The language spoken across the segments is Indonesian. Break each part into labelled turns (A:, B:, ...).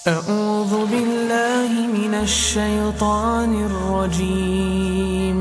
A: أعوذ بالله من الشيطان الرجيم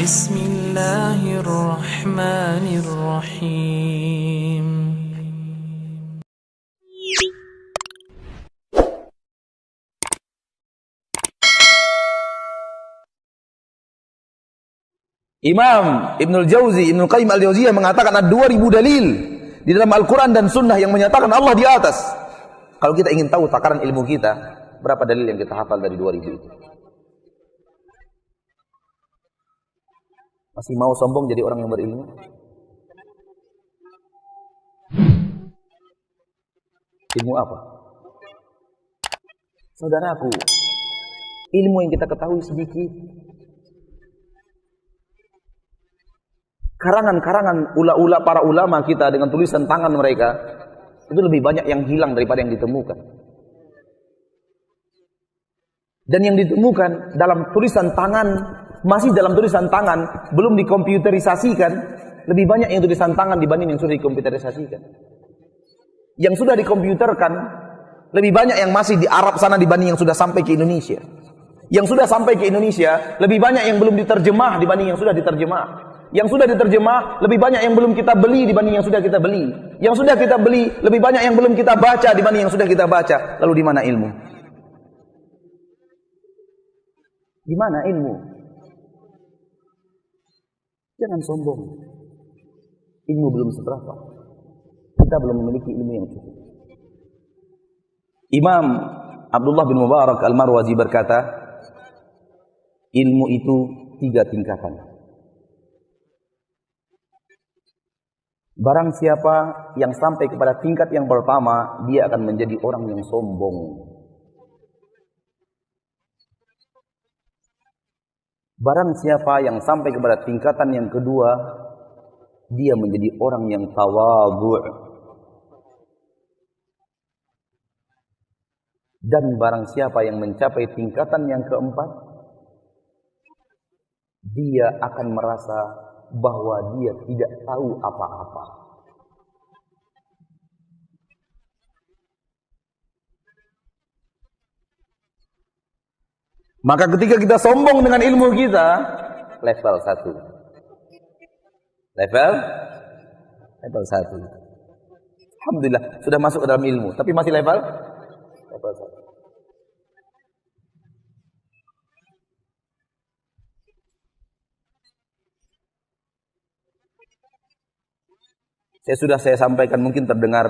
A: بسم الله الرحمن الرحيم
B: Imam Ibnul Jauzi, Ibnul Qayyim Al-Jauziyah mengatakan ada 2000 dalil di dalam Al-Quran dan Sunnah yang menyatakan Allah di atas. Kalau kita ingin tahu takaran ilmu kita, berapa dalil yang kita hafal dari 2000 itu? Masih mau sombong jadi orang yang berilmu? Ilmu apa? Saudaraku, ilmu yang kita ketahui sedikit. Karangan-karangan para ulama kita dengan tulisan tangan mereka itu lebih banyak yang hilang daripada yang ditemukan. Dan yang ditemukan dalam tulisan tangan, masih dalam tulisan tangan, belum dikomputerisasikan, lebih banyak yang tulisan tangan dibanding yang sudah dikomputerisasikan. Yang sudah dikomputerkan, lebih banyak yang masih di Arab sana dibanding yang sudah sampai ke Indonesia. Yang sudah sampai ke Indonesia, lebih banyak yang belum diterjemah dibanding yang sudah diterjemah. Yang sudah diterjemah, lebih banyak yang belum kita beli dibanding yang sudah kita beli. Yang sudah kita beli, lebih banyak yang belum kita baca dibanding yang sudah kita baca. Lalu di mana ilmu? Di mana ilmu? Jangan sombong. Ilmu belum seberapa. Kita belum memiliki ilmu yang cukup. Imam Abdullah bin Mubarak Al-Marwazi berkata, ilmu itu 3 tingkatan. Barang siapa yang sampai kepada tingkat yang pertama, dia akan menjadi orang yang sombong. Barang siapa yang sampai kepada tingkatan yang kedua, dia menjadi orang yang tawadhu'. Dan barang siapa yang mencapai tingkatan yang keempat, dia akan merasa bahwa dia tidak tahu apa-apa. Maka ketika kita sombong dengan ilmu kita, level 1. Level 1. Alhamdulillah, sudah masuk ke dalam ilmu, tapi masih level 1. Saya sampaikan, mungkin terdengar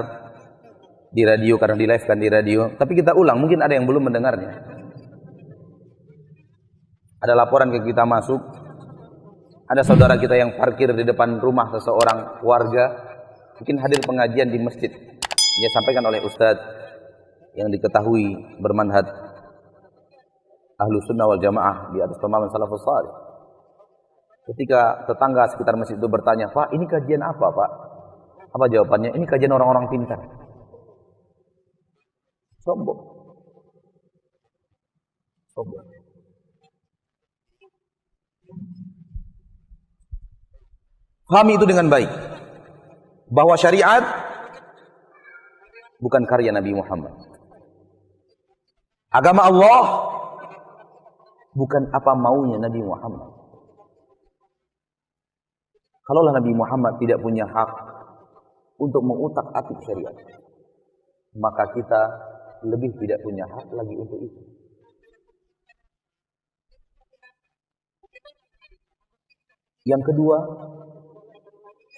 B: di radio karena di live kan di radio, tapi kita ulang, mungkin ada yang belum mendengarnya. Ada laporan ke kita masuk, ada saudara kita yang parkir di depan rumah seseorang warga, mungkin hadir pengajian di masjid. Dia sampaikan oleh ustadz yang diketahui bermanhaj Ahlus Sunnah wal Jamaah di atas pemahaman salafus salih. Ketika tetangga sekitar masjid itu bertanya, "Pak, ini kajian apa, Pak?" Apa jawabannya? Ini kajian orang-orang pintar. Sombong. Pahami itu dengan baik. Bahwa syariat bukan karya Nabi Muhammad. Agama Allah bukan apa maunya Nabi Muhammad. Kalaulah Nabi Muhammad tidak punya hak untuk mengutak-atik syariat, maka kita lebih tidak punya hak lagi untuk itu. Yang kedua,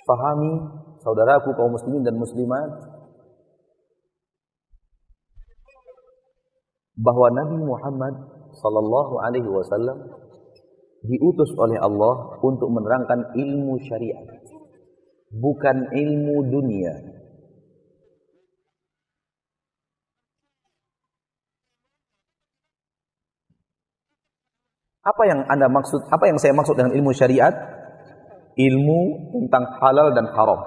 B: pahami saudaraku kaum muslimin dan muslimat, bahwa Nabi Muhammad sallallahu alaihi wasallam diutus oleh Allah untuk menerangkan ilmu syariat, bukan ilmu dunia. Apa yang Anda maksud? Apa yang saya maksud dengan ilmu syariat? Ilmu tentang halal dan haram.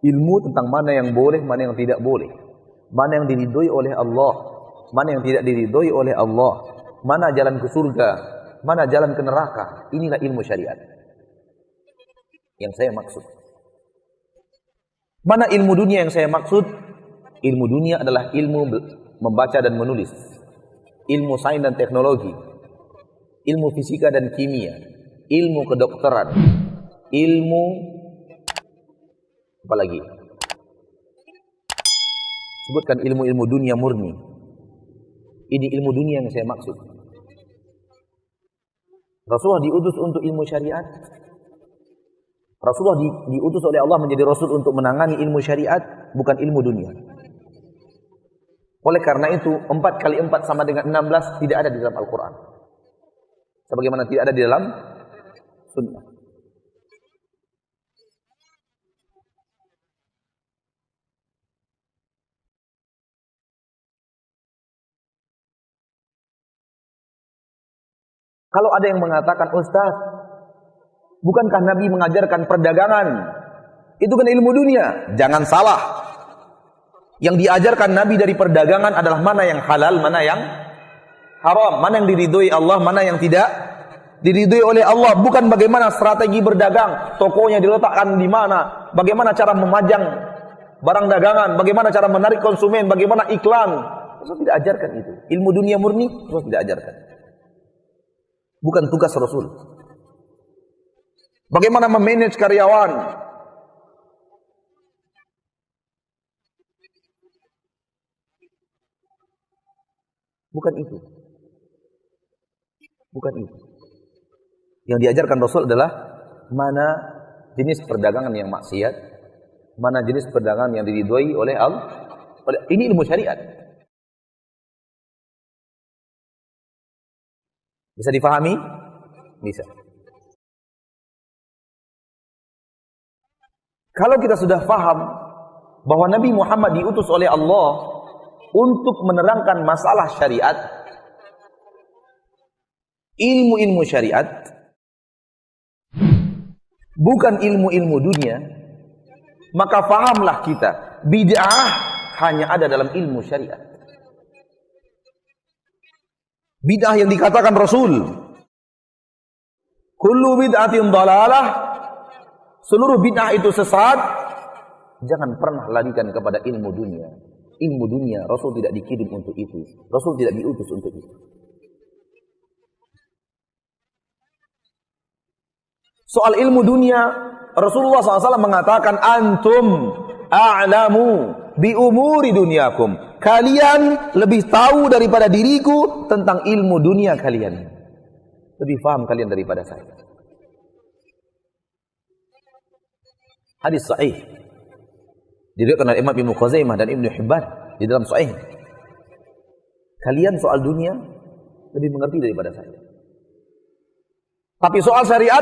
B: Ilmu tentang mana yang boleh, mana yang tidak boleh. Mana yang diridhoi oleh Allah, mana yang tidak diridhoi oleh Allah. Mana jalan ke surga, mana jalan ke neraka. Inilah ilmu syariat yang saya maksud. Mana ilmu dunia yang saya maksud? Ilmu dunia adalah ilmu membaca dan menulis, ilmu sains dan teknologi, ilmu fisika dan kimia, ilmu kedokteran, ilmu apa lagi? Sebutkan ilmu-ilmu dunia murni. Ini ilmu dunia yang saya maksud. Rasulullah diutus untuk ilmu syariat. Rasulullah diutus oleh Allah menjadi Rasul untuk menangani ilmu syariat, bukan ilmu dunia. Oleh karena itu, 4 kali 4 sama dengan 16 tidak ada di dalam Al-Quran. Sebagaimana tidak ada di dalam Sunnah. Kalau ada yang mengatakan, Ustaz, bukankah Nabi mengajarkan perdagangan? Itu kan ilmu dunia. Jangan salah. Yang diajarkan Nabi dari perdagangan adalah mana yang halal, mana yang haram, mana yang diridhoi Allah, mana yang tidak diridhoi oleh Allah. Bukan bagaimana strategi berdagang, tokonya diletakkan di mana, bagaimana cara memajang barang dagangan, bagaimana cara menarik konsumen, bagaimana iklan. Rasul tidak ajarkan itu. Ilmu dunia murni Rasul tidak ajarkan. Bukan tugas Rasul. Bagaimana memanage karyawan? Bukan itu. Bukan itu. Yang diajarkan Rasul adalah mana jenis perdagangan yang maksiat, mana jenis perdagangan yang diridhoi oleh Allah. Ini ilmu syariat. Bisa difahami? Bisa. Kalau kita sudah paham bahwa Nabi Muhammad diutus oleh Allah untuk menerangkan masalah syariat, ilmu-ilmu syariat, bukan ilmu-ilmu dunia, maka fahamlah kita, bid'ah hanya ada dalam ilmu syariat. Bid'ah yang dikatakan Rasul, kullu bid'atin dalalah, seluruh bid'ah itu sesat. Jangan pernah larikan kepada ilmu dunia. Ilmu dunia Rasul tidak dikirim untuk itu. Rasul tidak diutus untuk itu. Soal ilmu dunia, Rasulullah SAW mengatakan, antum a'lamu bi umuri dunyakum. Kalian lebih tahu daripada diriku tentang ilmu dunia kalian. Lebih paham kalian daripada saya. Hadis sahih diriwayatkan oleh Imam Ibnu Khuzaimah dan Ibnu Hibban di dalam sahih. Kalian soal dunia lebih mengerti daripada saya. Tapi soal syariat,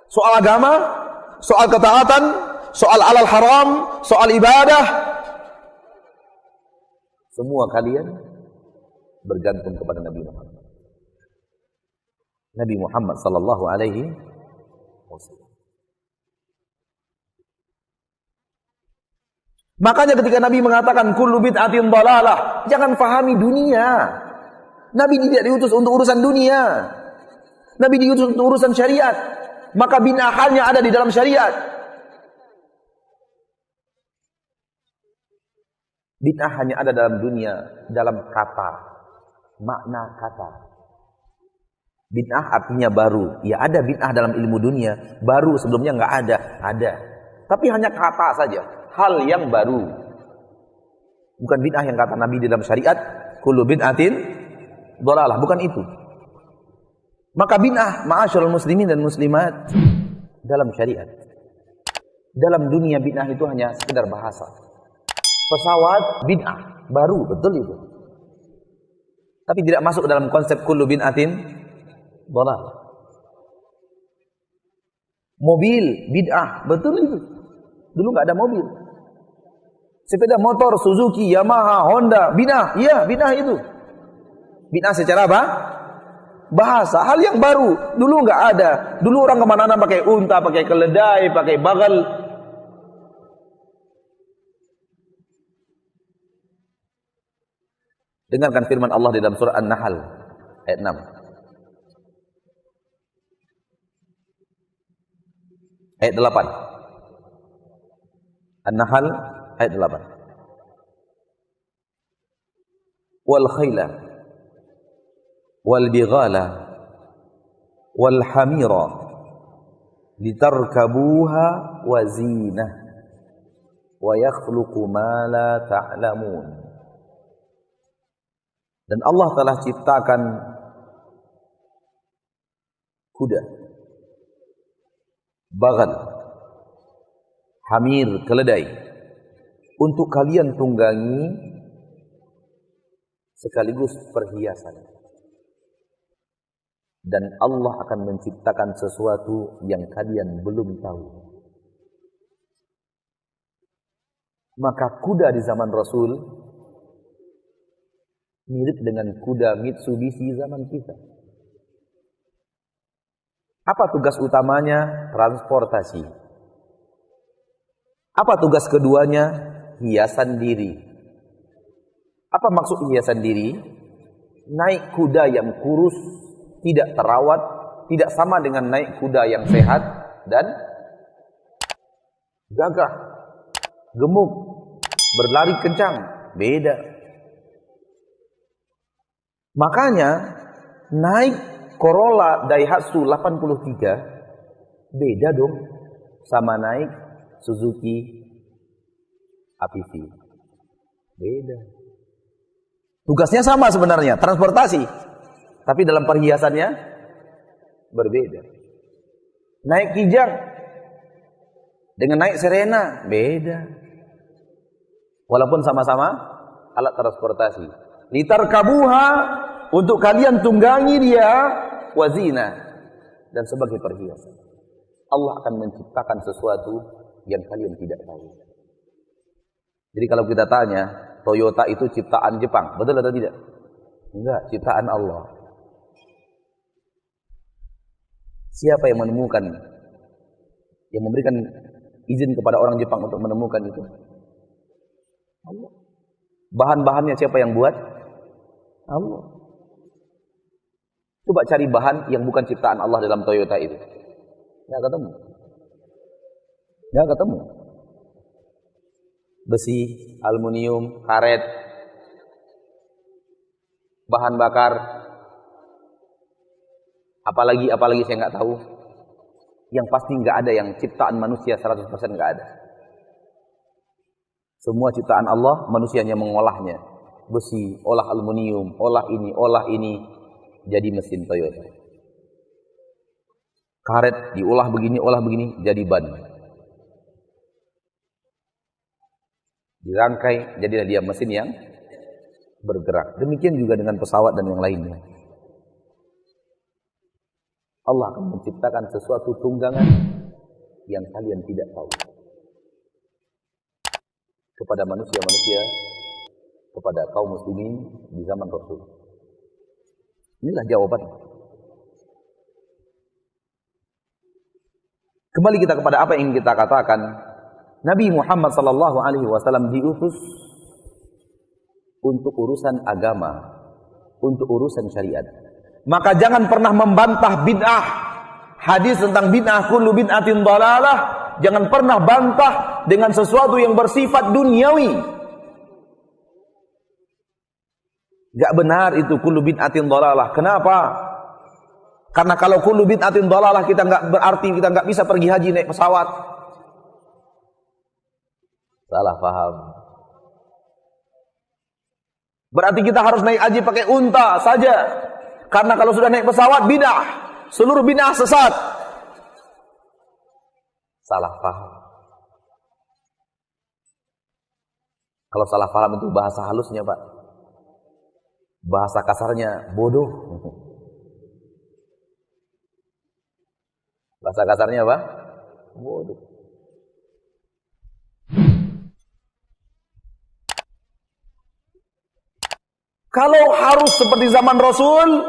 B: soal agama, soal ketaatan, soal halal haram, soal ibadah, semua kalian bergantung kepada Nabi Muhammad. Nabi Muhammad sallallahu alaihi wasallam. Makanya ketika Nabi mengatakan kullu bid'atin dhalalah, jangan fahami dunia. Nabi tidak diutus untuk urusan dunia. Nabi diutus untuk urusan syariat. Maka bid'ah hanya ada di dalam syariat. Bid'ah hanya ada dalam dunia, dalam kata, makna kata. Bid'ah artinya baru. Ya ada bid'ah dalam ilmu dunia, baru sebelumnya nggak ada, ada. Tapi hanya kata saja, hal yang baru. Bukan bid'ah yang kata Nabi di dalam syariat, kullu bid'atin dhalalah, bukan itu. Maka bid'ah, ma'asyiral muslimin dan muslimat, dalam syariat. Dalam dunia bid'ah itu hanya sekedar bahasa. Pesawat bid'ah, baru, betul itu. Tapi tidak masuk dalam konsep kullu bid'atin dhalalah. Mobil bid'ah, betul itu. Dulu nggak ada mobil. Sepeda motor Suzuki, Yamaha, Honda, bid'ah. Iya, bid'ah itu. Bid'ah secara apa? Bahasa, hal yang baru. Dulu nggak ada. Dulu orang kemana-mana pakai unta, pakai keledai, pakai bagal. Dengarkan firman Allah di dalam surah An-Nahl ayat 6. Ayat 8. An-Nahl ayat 8. wal khayla wal bighala wal hamira litarkabuha wa zinah wa yakhluqu ma la ta'lamun. Dan Allah telah ciptakan kuda, bagal, hamir, keledai untuk kalian tunggangi sekaligus perhiasan. Dan Allah akan menciptakan sesuatu yang kalian belum tahu. Maka kuda di zaman Rasul mirip dengan kuda Mitsubishi zaman kita. Apa tugas utamanya? Transportasi. Apa tugas keduanya? Hiasan diri. Apa maksud hiasan diri? Naik kuda yang kurus, tidak terawat, tidak sama dengan naik kuda yang sehat dan gagah, gemuk, berlari kencang. Beda. Makanya naik Corolla Daihatsu 83 beda dong sama naik Suzuki APV. Beda. Tugasnya sama sebenarnya, transportasi. Tapi dalam perhiasannya berbeda. Naik Kijang dengan naik Serena beda. Walaupun sama-sama alat transportasi. Litarkabuha, untuk kalian tunggangi dia, wazina, dan sebagai perhiasan. Allah akan menciptakan sesuatu yang kalian tidak tahu. Jadi kalau kita tanya, Toyota itu ciptaan Jepang, betul atau tidak? Enggak, ciptaan Allah. Siapa yang menemukan, yang memberikan izin kepada orang Jepang untuk menemukan itu? Allah. Bahan-bahannya siapa yang buat? Allah. Coba cari bahan yang bukan ciptaan Allah dalam Toyota itu. Nggak ketemu. Nggak ketemu. Besi, aluminium, karet, bahan bakar, apalagi saya nggak tahu. Yang pasti nggak ada yang ciptaan manusia 100% nggak ada. Semua ciptaan Allah, manusianya mengolahnya. Besi, olah aluminium, olah ini, jadi mesin Toyota. Karet diolah begini, jadi ban. Dirangkai, jadilah dia mesin yang bergerak. Demikian juga dengan pesawat dan yang lainnya. Allah akan menciptakan sesuatu tunggangan yang kalian tidak tahu kepada manusia-manusia, kepada kaum muslimin di zaman Rasul. Inilah jawaban. Kembali kita kepada apa yang ingin kita katakan. Nabi Muhammad SAW diutus untuk urusan agama, untuk urusan syariat. Maka jangan pernah membantah bid'ah. Hadis tentang bid'ah, kullu bid'atin dhalalah, jangan pernah bantah dengan sesuatu yang bersifat duniawi. Gak benar itu kullu bid'atin dhalalah. Kenapa? Karena kalau kullu bid'atin dhalalah kita berarti kita nggak bisa pergi haji naik pesawat. Salah paham. Berarti kita harus naik haji pakai unta saja. Karena kalau sudah naik pesawat bid'ah, seluruh bid'ah sesat. Salah paham. Kalau salah paham itu bahasa halusnya, Pak. Bahasa kasarnya bodoh. Bahasa kasarnya apa? Bodoh. Kalau harus seperti zaman Rasul,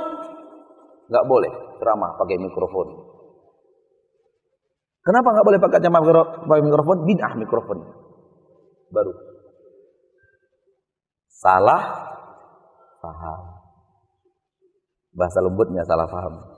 B: nggak boleh ceramah pakai mikrofon. Kenapa nggak boleh pakai mikrofon? Bid'ah mikrofon. Baru. Salah paham. Bahasa lembutnya salah paham.